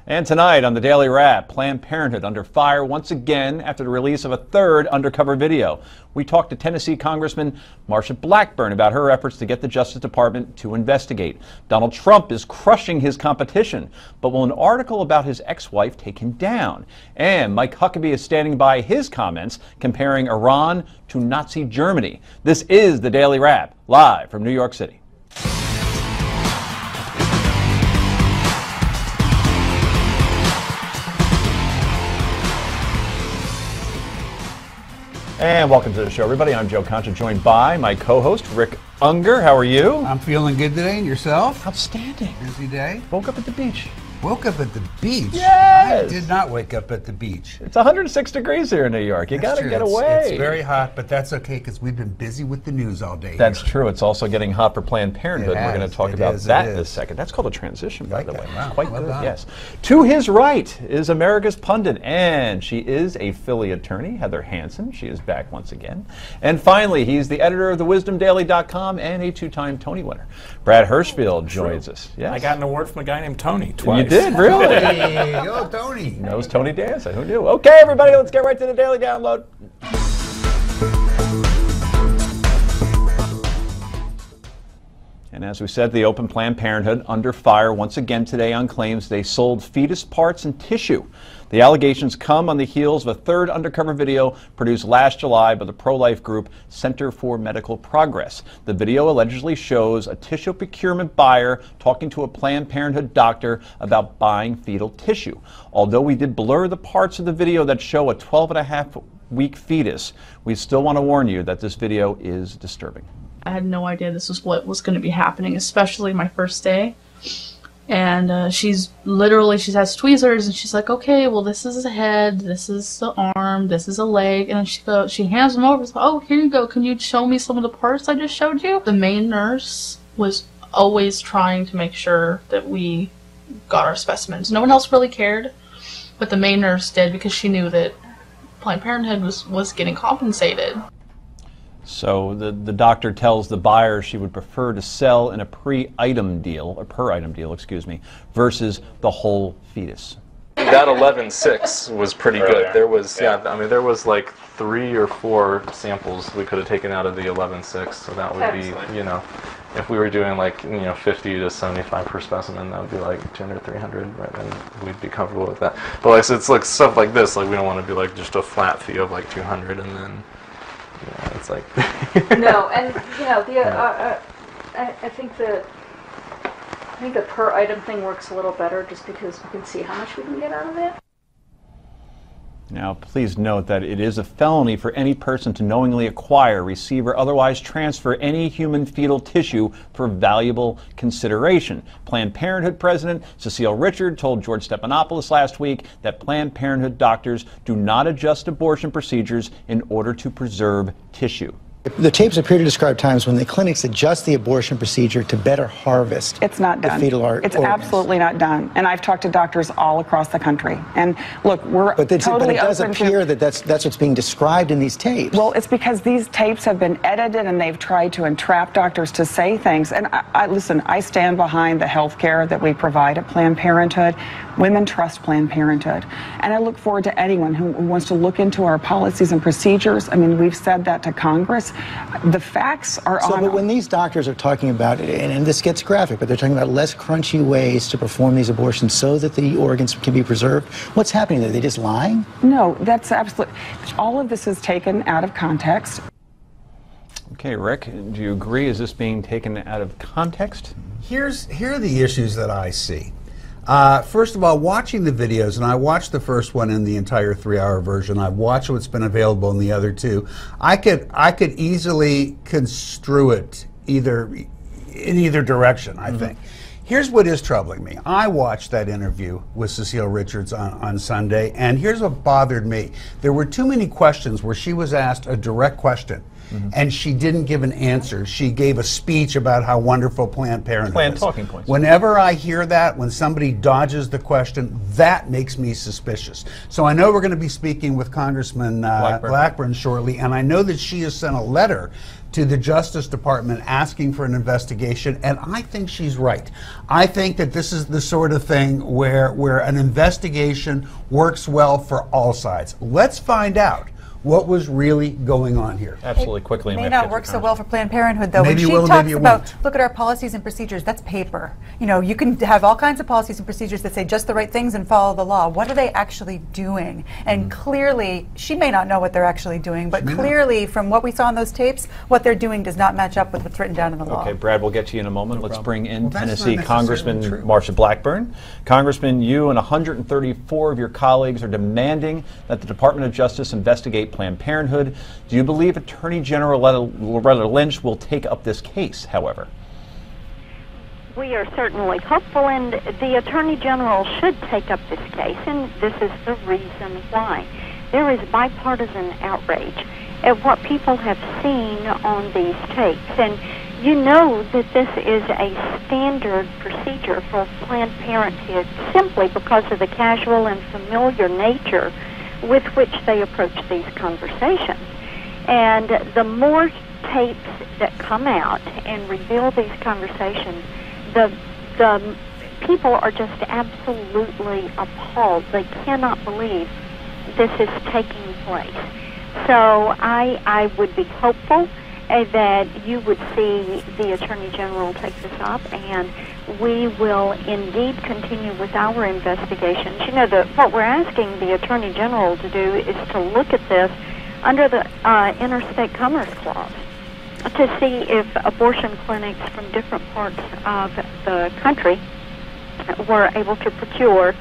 And tonight on the Daily Wrap, Planned Parenthood under fire once again after the release of a third undercover video. We talked to Tennessee Congressman Marsha Blackburn about her efforts to get the Justice Department to investigate. Donald Trump is crushing his competition, but will an article about his ex-wife take him down? And Mike Huckabee is standing by his comments comparing Iran to Nazi Germany. This is the Daily Wrap, live from New York City. And welcome to the show, everybody. I'm Joe Concha, joined by my co-host, Rick Unger. How are you? I'm feeling good today, and yourself? Outstanding. Busy day? Woke up at the beach. Woke up at the beach? Yes! I did not wake up at the beach. It's 106 degrees here in New York. You got to get away. It's very hot, but that's okay because we've been busy with the news all day. That's true. It's also getting hot for Planned Parenthood. We're going to talk about that in a second. That's called a transition, by the way. Wow. It's quite good, yes. To his right is America's pundit, and she is a Philly attorney, Heather Hansen. She is back once again. And finally, he's the editor of thewisdomdaily.com and a two-time Tony winner. Brad Hirschfield joins us. Yes. I got an award from a guy named Tony twice. You did, really? Hey, yo, Tony. He knows Tony Danza. Who knew? Okay, everybody, let's get right to the Daily Download. And as we said, the open Planned Parenthood under fire once again today on claims they sold fetus parts and tissue. The allegations come on the heels of a third undercover video produced last July by the pro-life group Center for Medical Progress. The video allegedly shows a tissue procurement buyer talking to a Planned Parenthood doctor about buying fetal tissue. Although we did blur the parts of the video that show a 12-and-a-half-week fetus, we still want to warn you that this video is disturbing. I had no idea this was what was going to be happening, especially my first day. And she has tweezers, and she's like, okay, well, this is a head, this is the arm, this is a leg, and she hands them over. Oh, here you go. Can you show me some of the parts I just showed you? The main nurse was always trying to make sure that we got our specimens. No one else really cared, but the main nurse did because she knew that Planned Parenthood was getting compensated. So the doctor tells the buyer she would prefer to sell in a per-item deal, excuse me, versus the whole fetus. That 11.6 was pretty good. There was, there was like 3 or 4 samples we could have taken out of the 11.6. So that would be, if we were doing like, 50 to 75 per specimen, that would be like 200, 300, right? And we'd be comfortable with that. But like, so it's like stuff like this. Like we don't want to be like just a flat fee of like 200 and then. Yeah, it's like no, and I think the per item thing works a little better just because we can see how much we can get out of it. Now, please note that it is a felony for any person to knowingly acquire, receive, or otherwise transfer any human fetal tissue for valuable consideration. Planned Parenthood President Cecile Richard told George Stephanopoulos last week that Planned Parenthood doctors do not adjust abortion procedures in order to preserve tissue. The tapes appear to describe times when the clinics adjust the abortion procedure to better harvest. It's not done. The fetal It's absolutely not done. And I've talked to doctors all across the country. And look, we're but it does appear that that's what's being described in these tapes. Well, it's because these tapes have been edited and they've tried to entrap doctors to say things. And listen, I stand behind the health care that we provide at Planned Parenthood. Women trust Planned Parenthood. And I look forward to anyone who wants to look into our policies and procedures. I mean, we've said that to Congress. The facts are on. But when these doctors are talking about, and this gets graphic, but they're talking about less crunchy ways to perform these abortions so that the organs can be preserved, what's happening there? Are they just lying? No, that's absolutely. All of this is taken out of context. Okay, Rick, do you agree? Is this being taken out of context? Here are the issues that I see. First of all, watching the videos, and I watched the first one in the entire 3-hour version. I've watched what's been available in the other 2. I could easily construe it in either direction, I think. Here's what is troubling me. I watched that interview with Cecile Richards on Sunday, and here's what bothered me. There were too many questions where she was asked a direct question. and she didn't give an answer. She gave a speech about how wonderful Planned Parenthood is. talking points. Whenever I hear that, when somebody dodges the question, that makes me suspicious. So I know we're going to be speaking with Congressman Blackburn shortly, and I know that she has sent a letter to the Justice Department asking for an investigation, and I think she's right. I think that this is the sort of thing where an investigation works well for all sides. Let's find out what was really going on here. Absolutely, quickly. It may not work so well for Planned Parenthood, though. Maybe when she will, talks maybe it about, won't. look at our policies and procedures, that's paper. You know, you can have all kinds of policies and procedures that say just the right things and follow the law. What are they actually doing? And clearly, she may not know what they're actually doing, but clearly, from what we saw in those tapes, what they're doing does not match up with what's written down in the law. Okay, Brad, we'll get to you in a moment. Let's bring in that's Tennessee not necessarily Congressman true. Marsha Blackburn. Congressman, you and 134 of your colleagues are demanding that the Department of Justice investigate Planned Parenthood. Do you believe Attorney General Loretta Lynch will take up this case, however? We are certainly hopeful, and the Attorney General should take up this case, and this is the reason why. There is bipartisan outrage at what people have seen on these tapes, and you know that this is a standard procedure for Planned Parenthood simply because of the casual and familiar nature with which they approach these conversations. And the more tapes that come out and reveal these conversations, the people are just absolutely appalled. They cannot believe this is taking place. So I would be hopeful that you would see the Attorney General take this up, and we will indeed continue with our investigations. You know, what we're asking the Attorney General to do is to look at this under the Interstate Commerce Clause to see if abortion clinics from different parts of the country were able to procure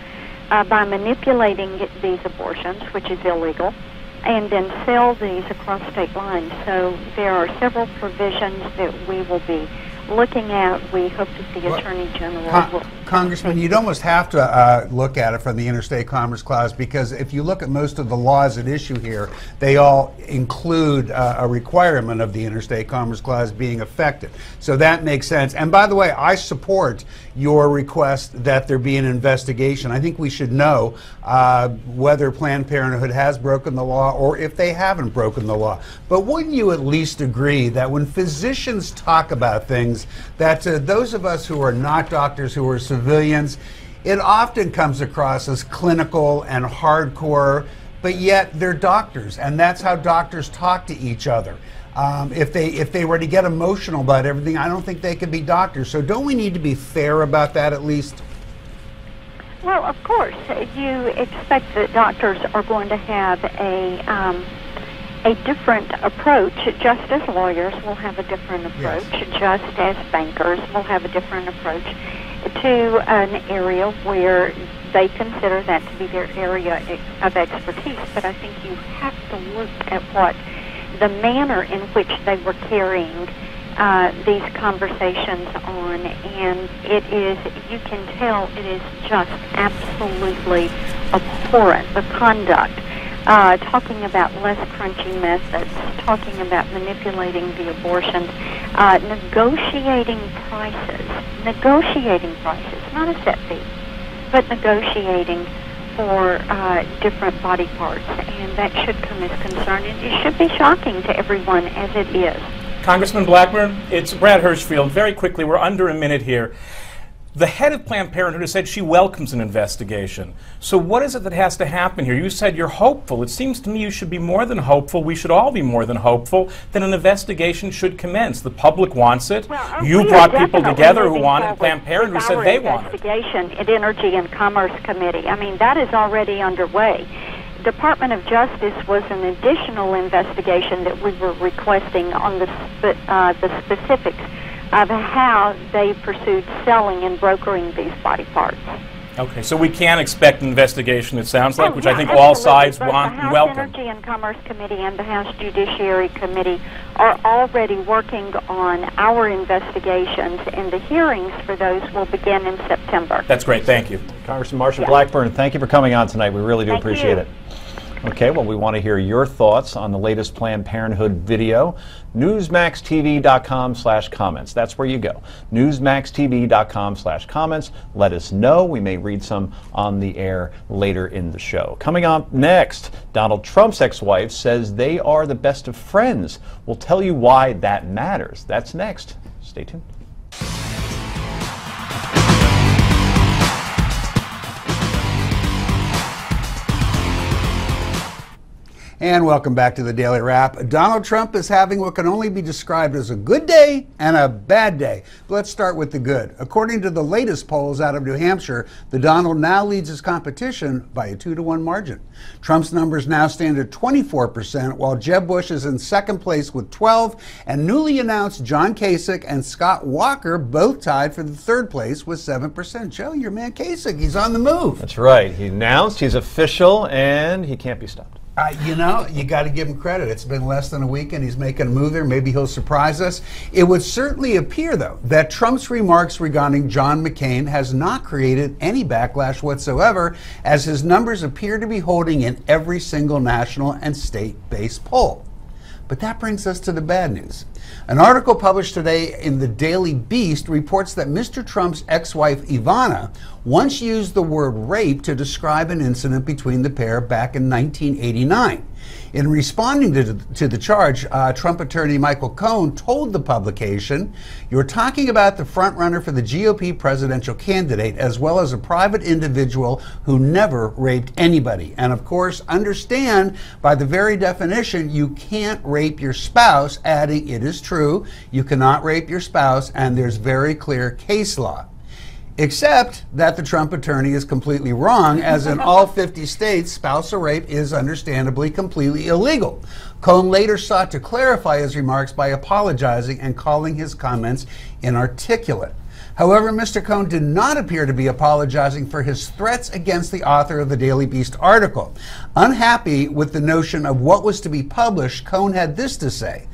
by manipulating these abortions, which is illegal, and then sell these across state lines. So there are several provisions that we will be looking at. We hope that the Attorney General will... Congressman, you'd almost have to look at it from the Interstate Commerce Clause, because if you look at most of the laws at issue here, they all include a requirement of the Interstate Commerce Clause being effective. So that makes sense. And by the way, I support your request that there be an investigation. I think we should know whether Planned Parenthood has broken the law or if they haven't broken the law. But wouldn't you at least agree that when physicians talk about things, that those of us who are not doctors, who are civilians, it often comes across as clinical and hardcore, but yet they're doctors, and that's how doctors talk to each other. If they were to get emotional about everything, I don't think they could be doctors. So don't we need to be fair about that at least? Well, of course, you expect that doctors are going to have a different approach, just as lawyers will have a different approach, just as bankers will have a different approach to an area where they consider that to be their area of expertise. But I think you have to look at what the manner in which they were carrying these conversations on, and it is, you can tell it is just absolutely abhorrent, the conduct. Talking about less crunchy methods, talking about manipulating the abortions, negotiating prices, not a set fee, but negotiating for different body parts, and that should come as concern. It should be shocking to everyone, as it is. Congressman Blackburn, it's Brad Hirschfield. Very quickly, we're under a minute here. The head of Planned Parenthood has said she welcomes an investigation. So what is it that has to happen here? You said you're hopeful. It seems to me you should be more than hopeful. We should all be more than hopeful that an investigation should commence. The public wants it. Well, you brought people together who want it. Planned Parenthood said they want it. Investigation at Energy and Commerce Committee. I mean, that is already underway. Department of Justice was an additional investigation that we were requesting on the specifics of how they pursued selling and brokering these body parts. Okay, so we can expect an investigation, it sounds like, which I think all sides want and welcome. The House Energy and Commerce Committee and the House Judiciary Committee are already working on our investigations, and the hearings for those will begin in September. That's great, thank you. Congressman Marsha Blackburn, thank you for coming on tonight. We really do appreciate it. Okay, well, we want to hear your thoughts on the latest Planned Parenthood video. Newsmaxtv.com/comments. That's where you go. Newsmaxtv.com/comments. Let us know. We may read some on the air later in the show. Coming up next, Donald Trump's ex-wife says they are the best of friends. We'll tell you why that matters. That's next. Stay tuned. And welcome back to the Daily Wrap. Donald Trump is having what can only be described as a good day and a bad day. But let's start with the good. According to the latest polls out of New Hampshire, the Donald now leads his competition by a 2-to-1 margin. Trump's numbers now stand at 24%, while Jeb Bush is in second place with 12%, and newly announced John Kasich and Scott Walker both tied for the third place with 7%. Joe, your man Kasich, he's on the move. That's right. He announced, he's official, and he can't be stopped. You know, you got to give him credit. It's been less than a week and he's making a move there. Maybe he'll surprise us. It would certainly appear, though, that Trump's remarks regarding John McCain has not created any backlash whatsoever, as his numbers appear to be holding in every single national and state-based poll. But that brings us to the bad news. An article published today in the Daily Beast reports that Mr. Trump's ex-wife Ivana once used the word rape to describe an incident between the pair back in 1989. In responding to the charge, Trump attorney Michael Cohen told the publication, "You're talking about the frontrunner for the GOP presidential candidate, as well as a private individual who never raped anybody. And of course, understand by the very definition, you can't rape your spouse," adding, "It is true, you cannot rape your spouse, and there's very clear case law." Except that the Trump attorney is completely wrong, as in all 50 states, spousal rape is understandably completely illegal. Cohen later sought to clarify his remarks by apologizing and calling his comments inarticulate. However, Mr. Cohen did not appear to be apologizing for his threats against the author of the Daily Beast article. Unhappy with the notion of what was to be published, Cohen had this to say: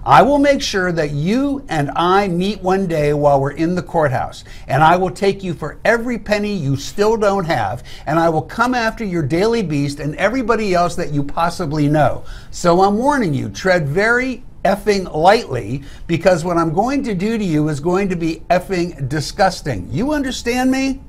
"I will make sure that you and I meet one day while we're in the courthouse, and I will take you for every penny you still don't have, and I will come after your Daily Beast and everybody else that you possibly know. So I'm warning you, tread very effing lightly, because what I'm going to do to you is going to be effing disgusting. You understand me?"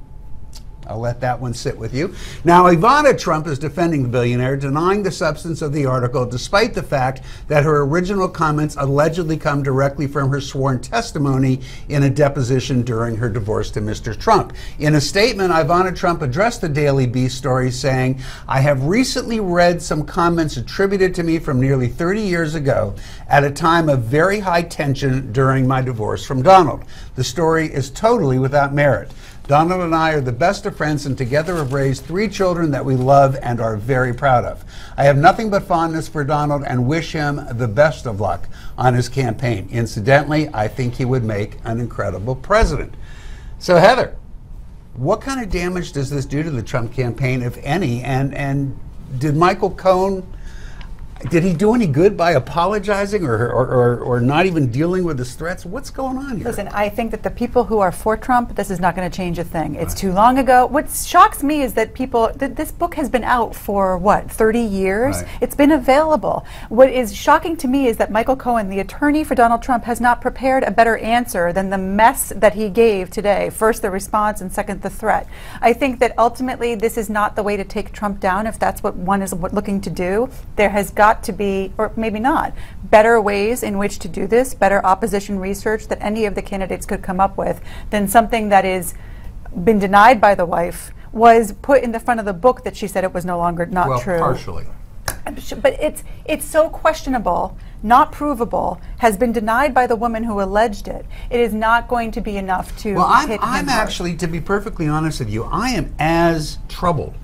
I'll let that one sit with you. Now, Ivana Trump is defending the billionaire, denying the substance of the article, despite the fact that her original comments allegedly come directly from her sworn testimony in a deposition during her divorce to Mr. Trump. In a statement, Ivana Trump addressed the Daily Beast story, saying, "I have recently read some comments attributed to me from nearly 30 years ago at a time of very high tension during my divorce from Donald. The story is totally without merit. Donald and I are the best of friends and together have raised 3 children that we love and are very proud of. I have nothing but fondness for Donald and wish him the best of luck on his campaign. Incidentally, I think he would make an incredible president." So, Heather, what kind of damage does this do to the Trump campaign, if any? And did Michael Cohen, did he do any good by apologizing or not even dealing with his threats? What's going on here? Listen, I think that the people who are for Trump, this is not going to change a thing. It's too long ago. What shocks me is that this book has been out for, what, 30 years? Right. It's been available. What is shocking to me is that Michael Cohen, the attorney for Donald Trump, has not prepared a better answer than the mess that he gave today. First, the response, and second, the threat. I think that ultimately this is not the way to take Trump down if that's what one is looking to do. There has got to be, or maybe not, better ways in which to do this, better opposition research that any of the candidates could come up with than something that is been denied by the wife, was put in the front of the book that she said it was no longer not true. Well, partially. But it's so questionable, not provable, has been denied by the woman who alleged it. It is not going to be enough to hit him I'm hard. actually, to be perfectly honest with you, I am as troubled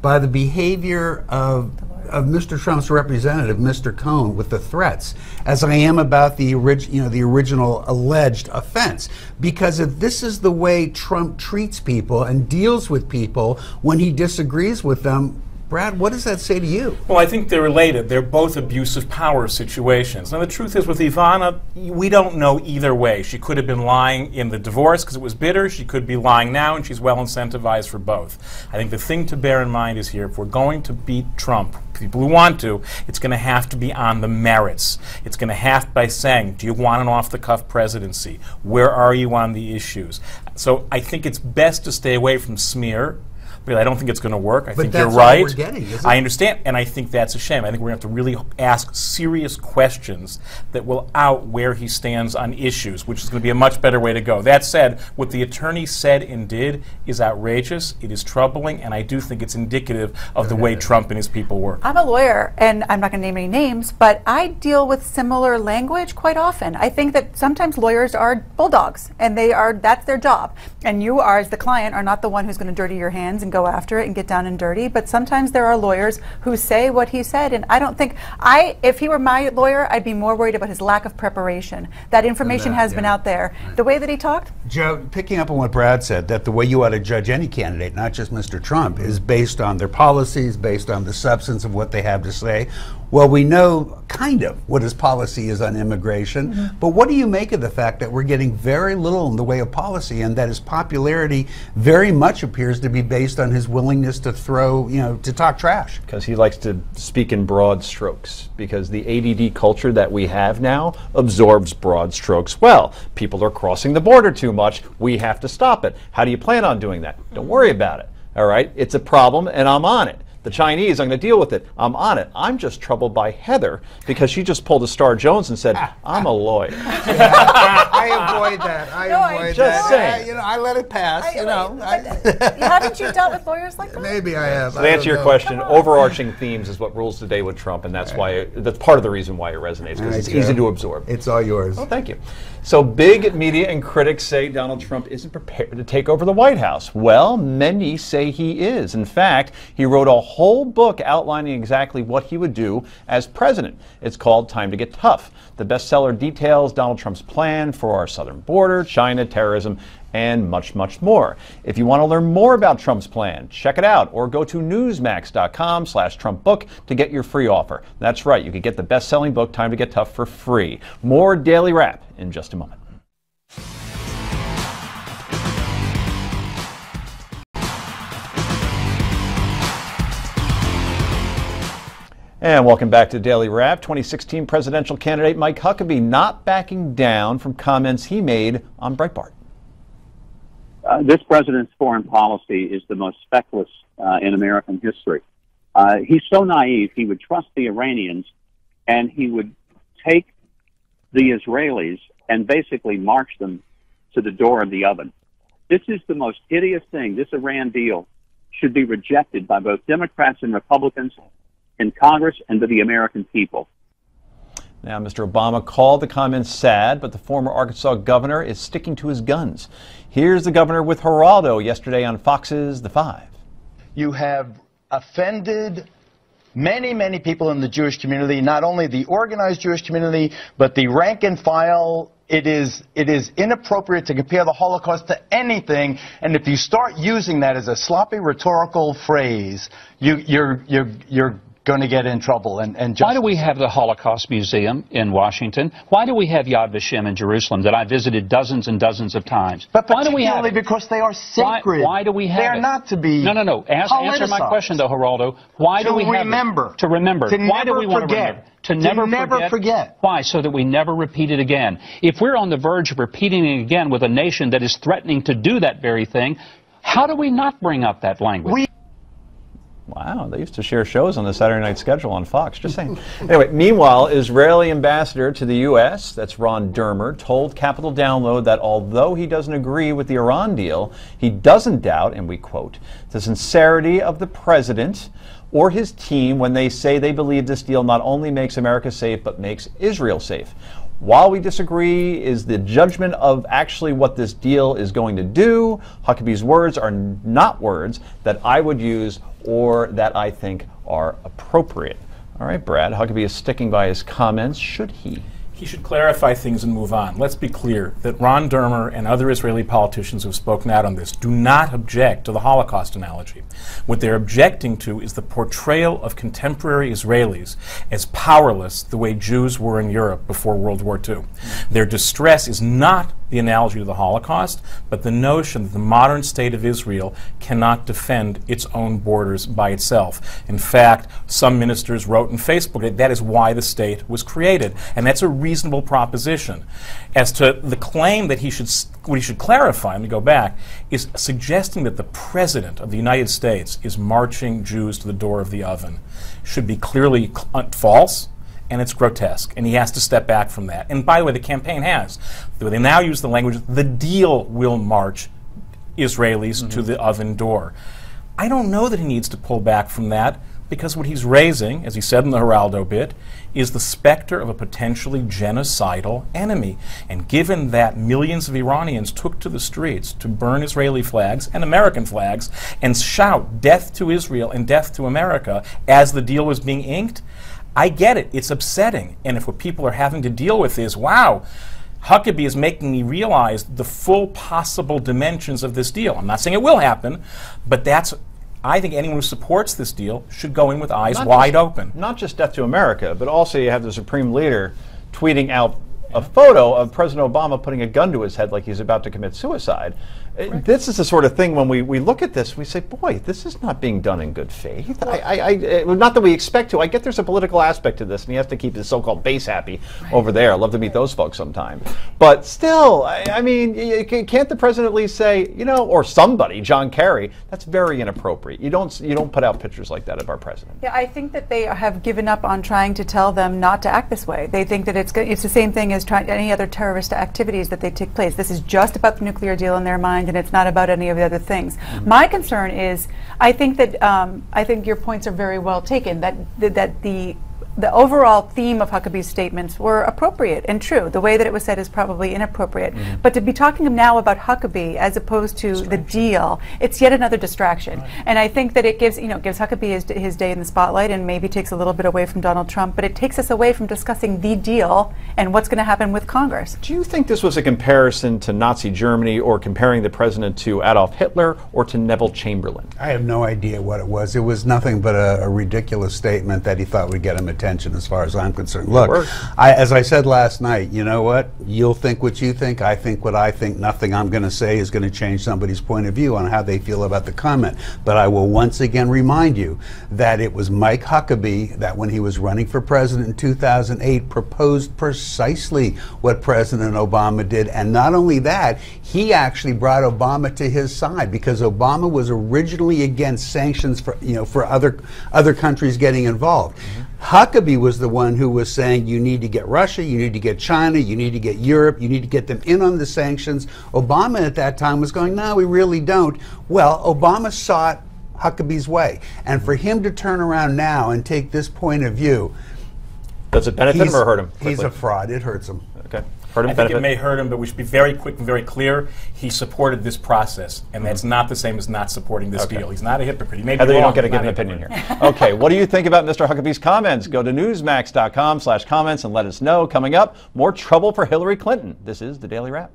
by the behavior of Mr. Trump's representative, Mr. Cohen, with the threats, as I am about the original alleged offense. Because if this is the way Trump treats people and deals with people when he disagrees with them, Brad, what does that say to you? Well, I think they're related. They're both abuse of power situations. Now, the truth is with Ivana, we don't know either way. She could have been lying in the divorce because it was bitter. She could be lying now, and she's well incentivized for both. I think the thing to bear in mind is here, if we're going to beat Trump, people who want to, it's going to have to be on the merits. It's going to have by saying, do you want an off-the-cuff presidency? Where are you on the issues? So I think it's best to stay away from smear. But I don't think it's going to work. I think you're right. All we're getting, isn't it? I understand, and I think that's a shame. I think we're going to have to really ask serious questions that will out where he stands on issues, which is going to be a much better way to go. That said, what the attorney said and did is outrageous. It is troubling, and I do think it's indicative of the way Trump and his people work. I'm a lawyer, and I'm not going to name any names, but I deal with similar language quite often. I think that sometimes lawyers are bulldogs, and that's their job. And you are, as the client, are not the one who's going to dirty your hands and go after it and get down and dirty, but sometimes there are lawyers who say what he said, and I don't think, if he were my lawyer, I'd be more worried about his lack of preparation. That information has been out there. The way that he talked? Joe, picking up on what Brad said, that the way you ought to judge any candidate, not just Mr. Trump, is based on their policies, based on the substance of what they have to say. Well, we know kind of what his policy is on immigration, but what do you make of the fact that we're getting very little in the way of policy, and that his popularity very much appears to be based on his willingness to to talk trash? Because he likes to speak in broad strokes, because the ADD culture that we have now absorbs broad strokes well. People are crossing the border too much. We have to stop it. How do you plan on doing that? Don't worry about it. All right? It's a problem, and I'm on it. The Chinese, I'm going to deal with it. I'm on it. I'm just troubled by Heather because she just pulled a Star Jones and said, I'm a lawyer. I avoid that. I avoid just that. saying. I let it pass. Haven't you dealt with lawyers like that? Maybe I have. So to answer your question, overarching themes is what rules today with Trump, and that's why that's part of the reason why it resonates, because it's easy to absorb. It's all yours. Well, thank you. So big media and critics say Donald Trump isn't prepared to take over the White House. Well, many say he is. In fact, he wrote a whole book outlining exactly what he would do as president. It's called Time to Get Tough. The bestseller details Donald Trump's plan for our southern border, China, terrorism, and much, much more. If you want to learn more about Trump's plan, check it out or go to newsmax.com/TrumpBook to get your free offer. That's right, you can get the best-selling book, Time to Get Tough, for free. More Daily Wrap in just a moment. And welcome back to Daily Wrap. 2016 presidential candidate Mike Huckabee not backing down from comments he made on Breitbart. This president's foreign policy is the most feckless in American history. He's so naive, he would trust the Iranians, and he would take the Israelis and basically march them to the door of the oven. This is the most hideous thing. This Iran deal should be rejected by both Democrats and Republicans in Congress and to the American people. Now, Mr. Obama called the comments sad, but the former Arkansas governor is sticking to his guns. Here's the governor with Geraldo yesterday on Fox's The Five. You have offended many, many people in the Jewish community, not only the organized Jewish community, but the rank and file. It is inappropriate to compare the Holocaust to anything, and if you start using that as a sloppy rhetorical phrase, you're going to get in trouble. And why do we have the Holocaust Museum in Washington? Why do we have Yad Vashem in Jerusalem that I visited dozens and dozens of times? But why do we have it? Because they are sacred. Why do we have They're it? not to be No. Answer my question, though, Geraldo. Why do we have remember? It? To remember. Why do we want to remember? To never forget. Why? So that we never repeat it again. If we're on the verge of repeating it again with a nation that is threatening to do that very thing, how do we not bring up that language? Wow, they used to share shows on the Saturday night schedule on Fox, just saying. Anyway, meanwhile, Israeli ambassador to the U.S., that's Ron Dermer, told Capital Download that although he doesn't agree with the Iran deal, he doesn't doubt, and we quote, the sincerity of the president or his team when they say they believe this deal not only makes America safe, but makes Israel safe. While we disagree is the judgment of actually what this deal is going to do, Huckabee's words are not words that I would use or that I think are appropriate. All right, Brad, Huckabee is sticking by his comments. Should he? He should clarify things and move on. Let's be clear that Ron Dermer and other Israeli politicians who have spoken out on this do not object to the Holocaust analogy. What they're objecting to is the portrayal of contemporary Israelis as powerless the way Jews were in Europe before World War II. Their distress is not the analogy to the Holocaust, but the notion that the modern state of Israel cannot defend its own borders by itself. In fact, some ministers wrote on Facebook that that is why the state was created, and that's a reasonable proposition. As to the claim that what he should clarify, let me go back, is suggesting that the President of the United States is marching Jews to the door of the oven should be clearly false, and it's grotesque, and he has to step back from that. And by the way, the campaign has. They now use the language, the deal will march Israelis to the oven door. I don't know that he needs to pull back from that, because what he's raising, as he said in the Geraldo bit, is the specter of a potentially genocidal enemy. And given that millions of Iranians took to the streets to burn Israeli flags and American flags and shout death to Israel and death to America as the deal was being inked, I get it. It's upsetting. And if what people are having to deal with is, wow, Huckabee is making me realize the full possible dimensions of this deal. I'm not saying it will happen, but I think anyone who supports this deal should go in with eyes wide open. Not just death to America, but also you have the Supreme Leader tweeting out a photo of President Obama putting a gun to his head like he's about to commit suicide. This is the sort of thing when we look at this, we say, boy, this is not being done in good faith. Not that we expect to. I get there's a political aspect to this, and he has to keep his so-called base happy over there. I'd love to meet those folks sometime. But still, I mean, can't the president at least say, you know, or somebody, John Kerry, that's very inappropriate. You don't put out pictures like that of our president. Yeah, I think that they have given up on trying to tell them not to act this way. They think that it's the same thing as any other terrorist activities that they take place. This is just about the nuclear deal in their mind, and it's not about any of the other things. My concern is, I think your points are very well taken. That the overall theme of Huckabee's statements were appropriate and true. The way that it was said is probably inappropriate. But to be talking now about Huckabee as opposed to the deal, it's yet another distraction. And I think that it gives Huckabee his day in the spotlight and maybe takes a little bit away from Donald Trump, but it takes us away from discussing the deal and what's going to happen with Congress. Do you think this was a comparison to Nazi Germany, or comparing the president to Adolf Hitler or to Neville Chamberlain? I have no idea what it was. It was nothing but a ridiculous statement that he thought would get him attention, as far as I'm concerned. Look, as I said last night, you know what? You'll think what you think, I think what I think. Nothing I'm going to say is going to change somebody's point of view on how they feel about the comment. But I will once again remind you that it was Mike Huckabee that, when he was running for president in 2008, proposed precisely what President Obama did. And not only that, he actually brought Obama to his side, because Obama was originally against sanctions for other countries getting involved. Huckabee was the one who was saying, you need to get Russia, you need to get China, you need to get Europe, you need to get them in on the sanctions. Obama at that time was going, no, we really don't. Well, Obama saw it Huckabee's way. And for him to turn around now and take this point of view, does it benefit him or hurt him? He's a fraud. It hurts him. Okay. I think it may hurt him, but we should be very quick and very clear. He supported this process, and that's not the same as not supporting this deal. He's not a hypocrite. He may be wrong, you don't get to give an opinion here. Okay, what do you think about Mr. Huckabee's comments? Go to newsmax.com/comments and let us know. Coming up, more trouble for Hillary Clinton. This is The Daily Wrap.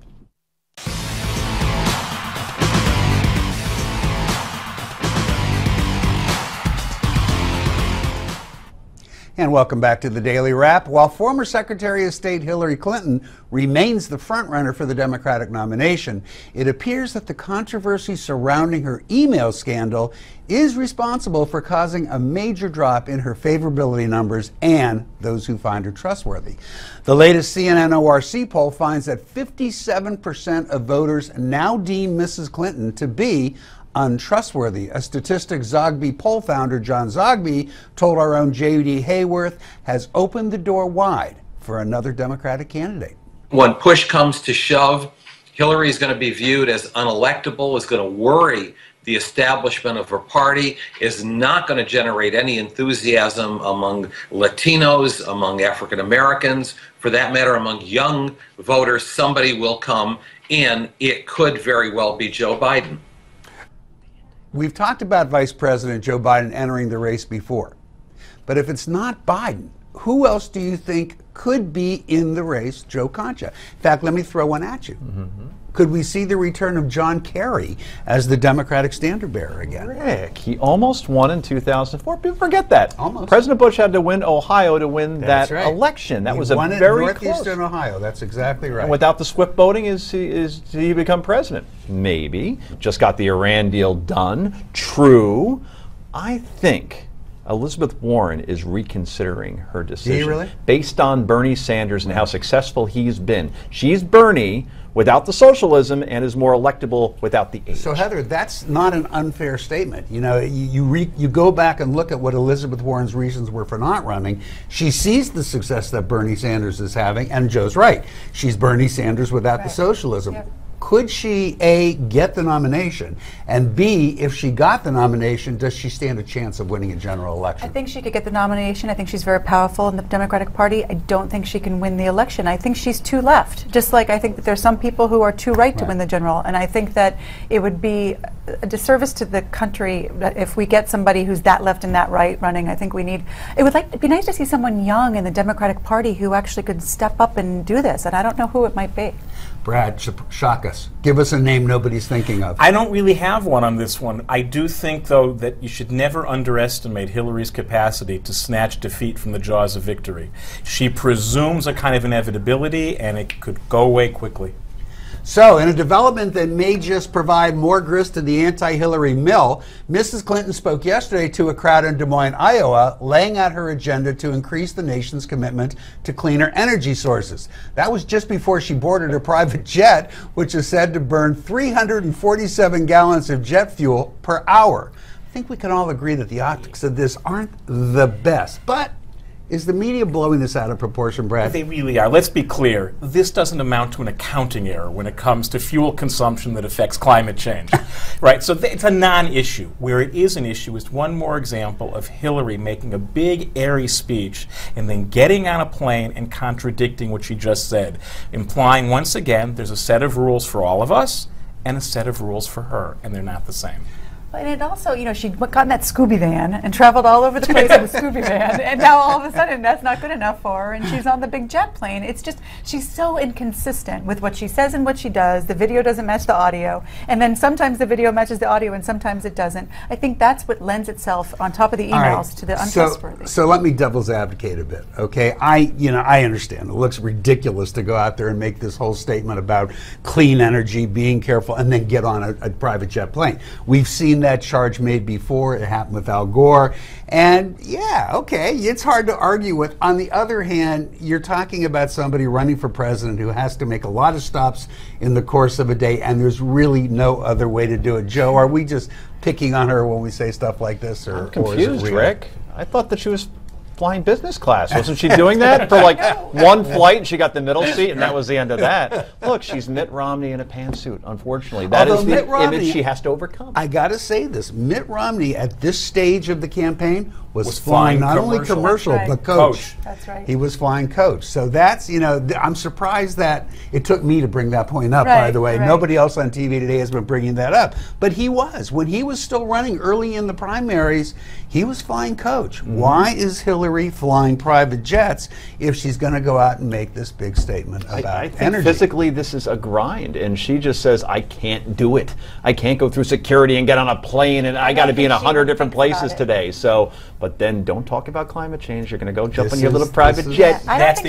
And welcome back to the Daily Wrap. While former Secretary of State Hillary Clinton remains the frontrunner for the Democratic nomination, it appears that the controversy surrounding her email scandal is responsible for causing a major drop in her favorability numbers and those who find her trustworthy. The latest CNN ORC poll finds that 57% of voters now deem Mrs. Clinton to be untrustworthy. A Statistics Zogby poll founder, John Zogby, told our own J.D. Hayworth, has opened the door wide for another Democratic candidate. When push comes to shove, Hillary is going to be viewed as unelectable, is going to worry the establishment of her party, is not going to generate any enthusiasm among Latinos, among African Americans, for that matter, among young voters. Somebody will come, and it could very well be Joe Biden. We've talked about Vice President Joe Biden entering the race before. But if it's not Biden, who else do you think could be in the race, Joe Concha? In fact, let me throw one at you. Could we see the return of John Kerry as the Democratic standard bearer again? Rick, he almost won in 2004. People forget that. Almost. President Bush had to win Ohio to win That's that right. election. That He was a won it very Northeastern close. Ohio. That's exactly right. And without the SWIFT voting, is he become president? Maybe. Just got the Iran deal done. True. I think Elizabeth Warren is reconsidering her decision. Do you really? Based on Bernie Sanders and how successful he's been. She's Bernie without the socialism and is more electable without the age. So Heather, that's not an unfair statement. You know, you go back and look at what Elizabeth Warren's reasons were for not running. She sees the success that Bernie Sanders is having, and Joe's right. She's Bernie Sanders without the socialism. Yep. Could she, A, get the nomination, and B, if she got the nomination, does she stand a chance of winning a general election? I think she could get the nomination. I think she's very powerful in the Democratic Party. I don't think she can win the election. I think she's too left, just like I think that there's some people who are too right to win the general, and I think that it would be a disservice to the country if we get somebody who's that left and that right running. I think we need, it'd be nice to see someone young in the Democratic Party who actually could step up and do this, and I don't know who it might be. Brad, shock us. Give us a name nobody's thinking of. I don't really have one on this one. I do think, though, that you should never underestimate Hillary's capacity to snatch defeat from the jaws of victory. She presumes a kind of inevitability, and it could go away quickly. So, in a development that may just provide more grist to the anti-Hillary mill, Mrs. Clinton spoke yesterday to a crowd in Des Moines, Iowa, laying out her agenda to increase the nation's commitment to cleaner energy sources. That was just before she boarded her private jet, which is said to burn 347 gallons of jet fuel per hour. I think we can all agree that the optics of this aren't the best, but is the media blowing this out of proportion, Brad? They really are. Let's be clear. This doesn't amount to an accounting error when it comes to fuel consumption that affects climate change. Right? So it's a non-issue. Where it is an issue is one more example of Hillary making a big, airy speech and then getting on a plane and contradicting what she just said, implying once again there's a set of rules for all of us and a set of rules for her, and they're not the same. And it also, you know, she got in that Scooby van and traveled all over the place in the Scooby van, and now all of a sudden that's not good enough for her, and she's on the big jet plane. It's just, she's so inconsistent with what she says and what she does. The video doesn't match the audio, and then sometimes the video matches the audio and sometimes it doesn't. I think that's what lends itself, on top of the emails, to the untrustworthy. So let me devil's advocate a bit, okay? I understand. It looks ridiculous to go out there and make this whole statement about clean energy, being careful, and then get on a private jet plane. We've seen that charge made before. It happened with Al Gore. And yeah, okay, it's hard to argue with. On the other hand, you're talking about somebody running for president who has to make a lot of stops in the course of a day, and there's really no other way to do it. Joe, are we just picking on her when we say stuff like this? I'm confused, Rick. I thought that she was flying business class. Wasn't she doing that for like one flight and she got the middle seat and that was the end of that? Look, she's Mitt Romney in a pantsuit, unfortunately. That is the image she has to overcome. I got to say this. Mitt Romney at this stage of the campaign was flying not only commercial, but coach. That's right. He was flying coach. So that's, you know, I'm surprised that it took me to bring that point up, by the way. Nobody else on TV today has been bringing that up. But he was. When he was still running early in the primaries, he was flying coach. Why is Hillary flying private jets if she's going to go out and make this big statement about I think energy? Physically, this is a grind, and she just says, I can't do it. I can't go through security and get on a plane, and I got to be in 100 different places today. So, but then don't talk about climate change. You're going to go jump in your little private jet. That's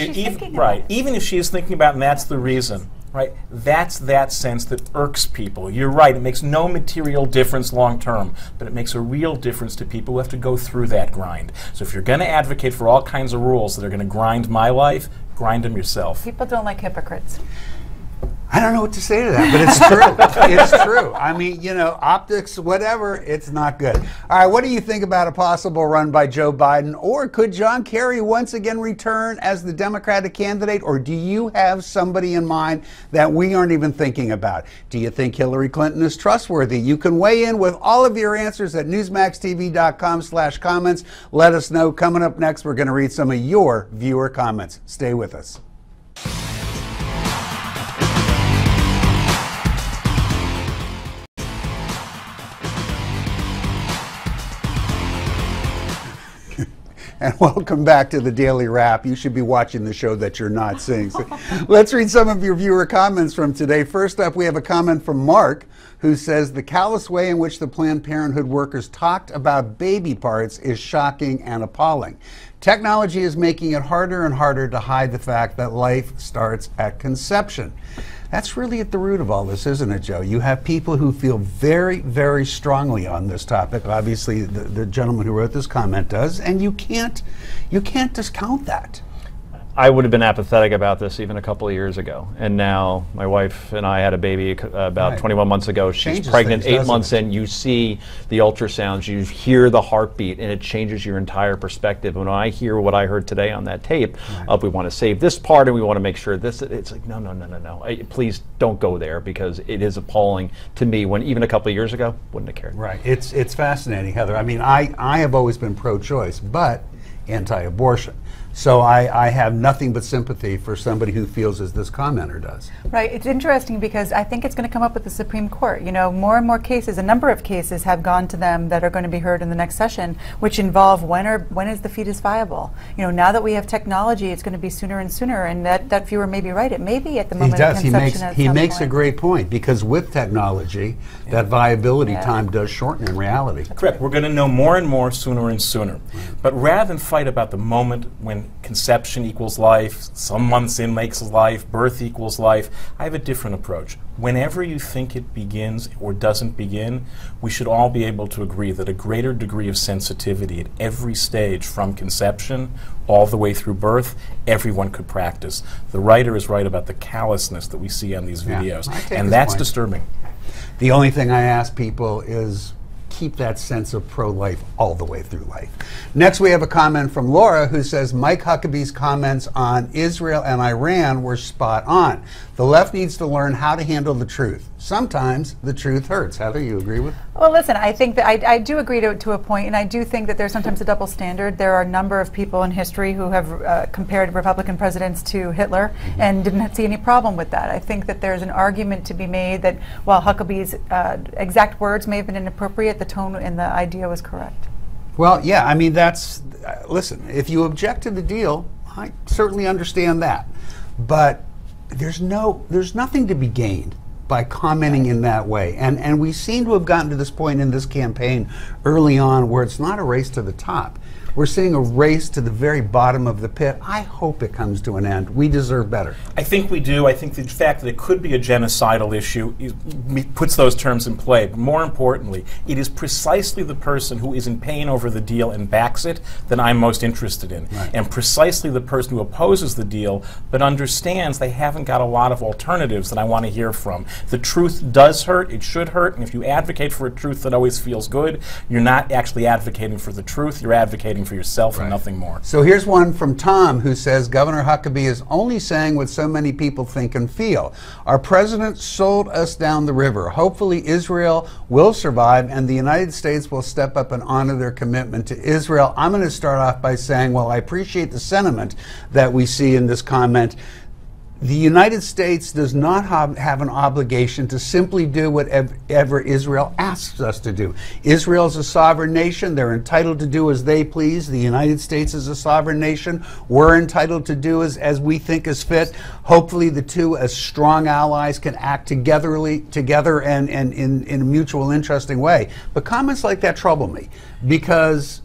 right. Even if she is thinking about it, and that's the reason. Right, that's that sense that irks people. You're right, it makes no material difference long term, but it makes a real difference to people who have to go through that grind. So if you're going to advocate for all kinds of rules that are going to grind my life, grind them yourself. People don't like hypocrites. I don't know what to say to that, but it's true. It's true. I mean, you know, optics, whatever, it's not good. All right, what do you think about a possible run by Joe Biden? Or could John Kerry once again return as the Democratic candidate? Or do you have somebody in mind that we aren't even thinking about? Do you think Hillary Clinton is trustworthy? You can weigh in with all of your answers at newsmaxtv.com/comments. Let us know. Coming up next, we're going to read some of your viewer comments. Stay with us. and welcome back to the Daily Wrap. You should be watching the show that you're not seeing. So let's read some of your viewer comments from today. First up, we have a comment from Mark, who says the callous way in which the Planned Parenthood workers talked about baby parts is shocking and appalling. Technology is making it harder and harder to hide the fact that life starts at conception. That's really at the root of all this, isn't it, Joe? You have people who feel very, very strongly on this topic. Obviously, the gentleman who wrote this comment does, and you can't discount that. I would have been apathetic about this even a couple of years ago. And now my wife and I had a baby about 21 months ago. She's Changes pregnant, things, 8 months in. You see the ultrasounds, you hear the heartbeat, and it changes your entire perspective. And when I hear what I heard today on that tape, of we want to save this part and we want to make sure this, it's like, no. Please don't go there, because it is appalling to me when even a couple of years ago, wouldn't have cared. Right. It's fascinating, Heather. I mean, I have always been pro-choice, but anti-abortion. So I have nothing but sympathy for somebody who feels as this commenter does. Right. It's interesting because I think it's going to come up with the Supreme Court. You know, more and more cases, a number of cases have gone to them that are going to be heard in the next session, which involve when is the fetus viable? You know, now that we have technology, it's going to be sooner and sooner, and that viewer may be right. It may be at the moment of conception. He makes a great point, because with technology, that viability time does shorten in reality. Correct. We're going to know more and more sooner and sooner. But rather than fight about the moment when conception equals life, some months in makes life, birth equals life, I have a different approach. Whenever you think it begins or doesn't begin, we should all be able to agree that a greater degree of sensitivity at every stage, from conception all the way through birth, everyone could practice. The writer is right about the callousness that we see on these videos, and that's disturbing. The only thing I ask people is keep that sense of pro-life all the way through life. Next, we have a comment from Laura, who says Mike Huckabee's comments on Israel and Iran were spot on. The left needs to learn how to handle the truth. Sometimes the truth hurts. Heather, you agree with? Well, listen, I think that I do agree to a point, and I do think that there's sometimes a double standard. There are a number of people in history who have compared Republican presidents to Hitler and didn't see any problem with that. I think that there's an argument to be made that while Huckabee's exact words may have been inappropriate, the tone and the idea was correct. Well, yeah, I mean, that's, listen, if you object to the deal, I certainly understand that. But there's nothing to be gained by commenting in that way. And we seem to have gotten to this point in this campaign early on where it's not a race to the top. We're seeing a race to the very bottom of the pit. I hope it comes to an end. We deserve better. I think we do. I think the fact that it could be a genocidal issue puts those terms in play. But more importantly, it is precisely the person who is in pain over the deal and backs it that I'm most interested in. Right. And precisely the person who opposes the deal but understands they haven't got a lot of alternatives that I want to hear from. The truth does hurt. It should hurt. And if you advocate for a truth that always feels good, you're not actually advocating for the truth. You're advocating for yourself and nothing more. So here's one from Tom, who says Governor Huckabee is only saying what so many people think and feel. Our president sold us down the river. Hopefully Israel will survive and the United States will step up and honor their commitment to Israel. I'm going to start off by saying, well, I appreciate the sentiment that we see in this comment. The United States does not have an obligation to simply do whatever Israel asks us to do. Israel is a sovereign nation. They're entitled to do as they please. The United States is a sovereign nation. We're entitled to do as we think is fit. Hopefully the two, as strong allies, can act together and in a mutual interesting way. But comments like that trouble me, because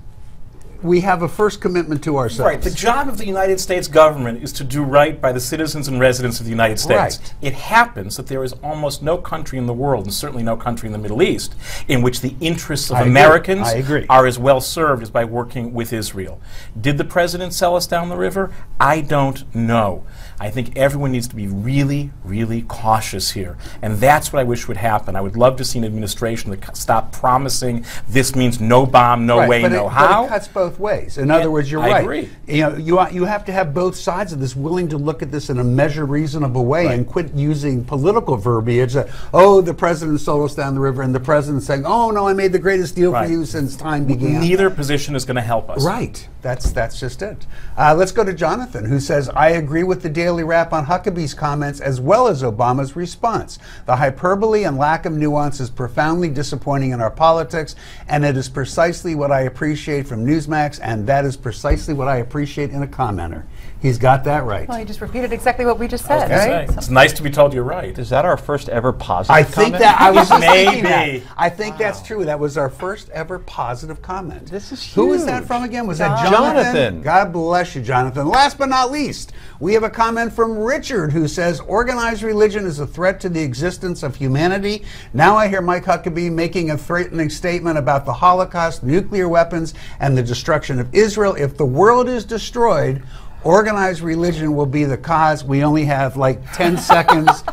we have a first commitment to ourselves. Right. The job of the United States government is to do right by the citizens and residents of the United States. Right. It happens that there is almost no country in the world, and certainly no country in the Middle East, in which the interests of Americans are as well served as by working with Israel. Did the president sell us down the river? I don't know. I think everyone needs to be really, really cautious here. And that's what I wish would happen. I would love to see an administration that stop promising this means no bomb, no way, no how. But it cuts both ways. In other words, you're right. I agree. You know, you have to have both sides of this willing to look at this in a measured, reasonable way and quit using political verbiage that, oh, the president sold us down the river, and the president saying, oh, no, I made the greatest deal for you since time began. Neither position is going to help us. Right. That's just it. Let's go to Jonathan, who says, I agree with the Daily Wrap on Huckabee's comments as well as Obama's response. The hyperbole and lack of nuance is profoundly disappointing in our politics, and it is precisely what I appreciate from Newsmax climax, and that is precisely what I appreciate in a commenter. He's got that right. Well, he just repeated exactly what we just said, right? It's nice to be told you're right. Is that our first ever positive I think comment? that I was just thinking Maybe. that. I think that's true. That was our first ever positive comment. This is huge. Who was that from again? Was that Jonathan. God bless you, Jonathan. Last but not least, we have a comment from Richard who says, organized religion is a threat to the existence of humanity. Now I hear Mike Huckabee making a threatening statement about the Holocaust, nuclear weapons, and the destruction of Israel. If the world is destroyed, organized religion will be the cause. We only have like 10 seconds.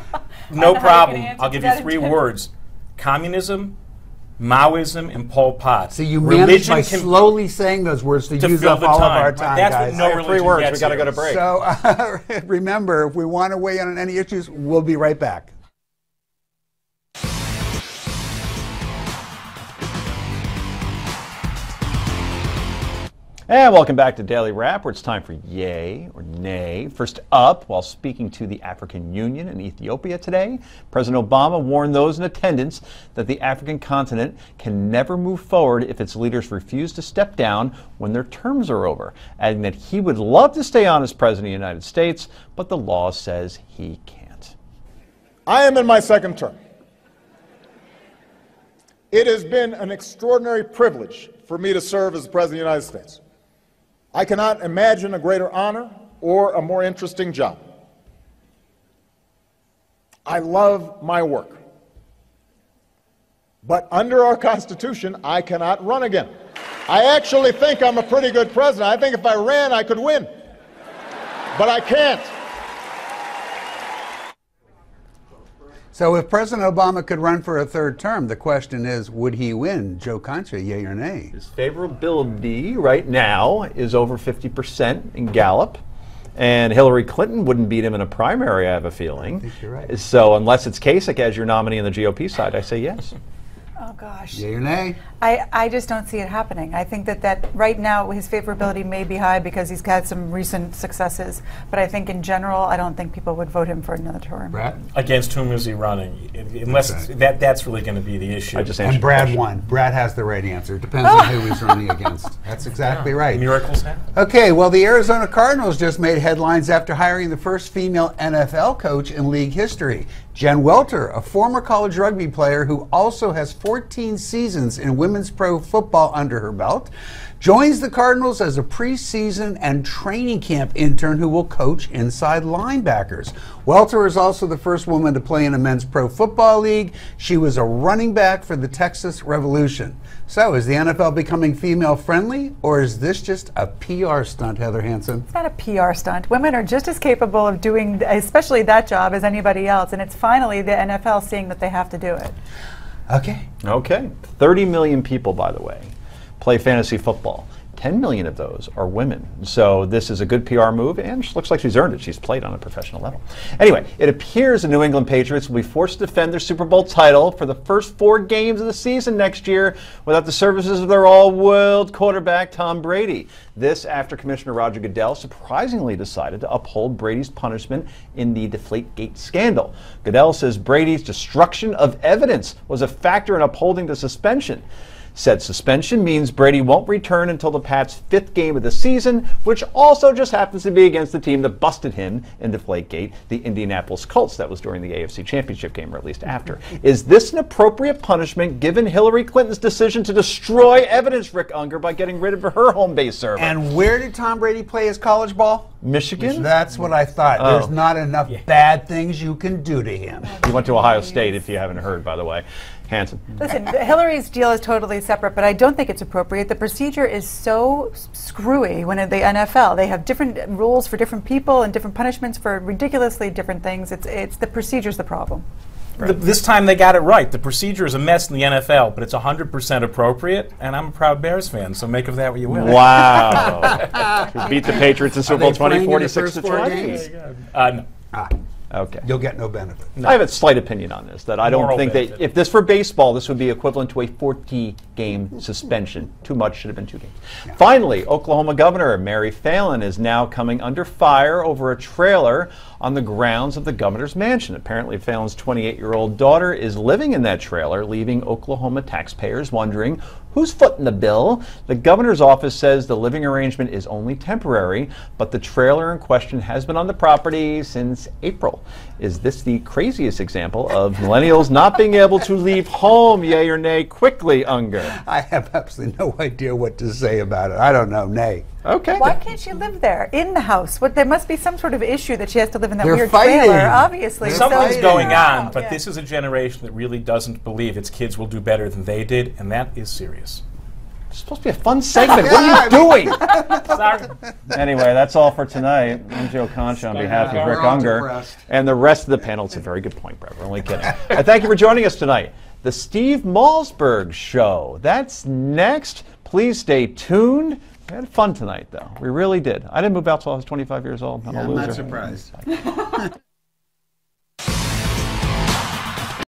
No problem. I'll give you 3 words. Communism, Maoism, and Pol Pot. So you managed by slowly saying those words to use up all of our time, That's guys. what no religion 3 words. gets We got to here. go to break. So remember, if we want to weigh in on any issues, we'll be right back. And welcome back to Daily Wrap, where it's time for yay or nay. First up, while speaking to the African Union in Ethiopia today, President Obama warned those in attendance that the African continent can never move forward if its leaders refuse to step down when their terms are over, adding that he would love to stay on as President of the United States, but the law says he can't. I am in my 2nd term. It has been an extraordinary privilege for me to serve as the President of the United States. I cannot imagine a greater honor or a more interesting job. I love my work. But under our Constitution, I cannot run again. I actually think I'm a pretty good president. I think if I ran, I could win. But I can't. So if President Obama could run for a 3rd term, the question is, would he win? Joe Concha, yay or nay? His favorability right now is over 50% in Gallup. And Hillary Clinton wouldn't beat him in a primary, I have a feeling. I think you're right. So unless it's Kasich as your nominee on the GOP side, I say yes. Oh, gosh. Yay or nay? I just don't see it happening. I think that right now his favorability may be high because he's had some recent successes, but I think in general, I don't think people would vote him for another term. Brad? Against whom is he running? Unless that's really going to be the issue. And Brad won. Brad has the right answer. It depends on who he's running against. That's exactly right. Miracles happen. Okay, well, the Arizona Cardinals just made headlines after hiring the first female NFL coach in league history. Jen Welter, a former college rugby player who also has 14 seasons in women's pro football under her belt, joins the Cardinals as a preseason and training camp intern who will coach inside linebackers. Welter is also the first woman to play in a men's pro football league. She was a running back for the Texas Revolution. So is the NFL becoming female friendly, or is this just a PR stunt, Heather Hansen? It's not a PR stunt. Women are just as capable of doing, especially that job, as anybody else, and it's finally the NFL seeing that they have to do it. Okay. Okay. 30 million people, by the way, play fantasy football. 10 million of those are women. So this is a good PR move, and she looks like she's earned it. She's played on a professional level. Anyway, it appears the New England Patriots will be forced to defend their Super Bowl title for the first 4 games of the season next year without the services of their all-world quarterback, Tom Brady. This after Commissioner Roger Goodell surprisingly decided to uphold Brady's punishment in the Deflategate scandal. Goodell says Brady's destruction of evidence was a factor in upholding the suspension. Said suspension means Brady won't return until the Pats' 5th game of the season, which also just happens to be against the team that busted him in Deflategate, the Indianapolis Colts. That was during the AFC Championship game, or at least after. Is this an appropriate punishment given Hillary Clinton's decision to destroy evidence, Rick Unger, by getting rid of her home base server? And where did Tom Brady play his college ball? Michigan? That's what I thought. Oh. There's not enough bad things you can do to him. He went to Ohio State, if you haven't heard, by the way. Hansen. Listen, Hillary's deal is totally separate, but I don't think it's appropriate. The procedure is so screwy when in the NFL. They have different rules for different people and different punishments for ridiculously different things. It's the procedure's the problem. This time they got it right. The procedure is a mess in the NFL, but it's 100% appropriate, and I'm a proud Bears fan, so make of that what you will. Wow. We beat the Patriots in Super Bowl 20, 46 to 20. No. Okay. You'll get no benefit. No. I have a slight opinion on this, that I don't think that if this for baseball, this would be equivalent to a 40-game suspension. Too much, should have been 2 games. Yeah. Finally, Oklahoma Governor Mary Fallin is now coming under fire over a trailer on the grounds of the governor's mansion. Apparently, Fallin's 28-year-old daughter is living in that trailer, leaving Oklahoma taxpayers wondering Who's footing the bill? The governor's office says the living arrangement is only temporary, but the trailer in question has been on the property since April. Is this the craziest example of millennials not being able to leave home, yay or nay, quickly, Unger? I have absolutely no idea what to say about it. I don't know, nay. Okay. Why can't she live there in the house? There must be some sort of issue that she has to live in that They're weird fighting. trailer, obviously. Something's going on, but Yeah. this is a generation that really doesn't believe its kids will do better than they did, and that is serious. It's supposed to be a fun segment. What are you doing? Sorry. Anyway, that's all for tonight. I'm Joe Concha on behalf of Rick Unger and the rest of the panel. It's a very good point, Brett. We're only kidding. And thank you for joining us tonight. The Steve Malzberg Show. That's next. Please stay tuned. We had fun tonight, though. We really did. I didn't move out till I was 25 years old. I'm a loser. not surprised.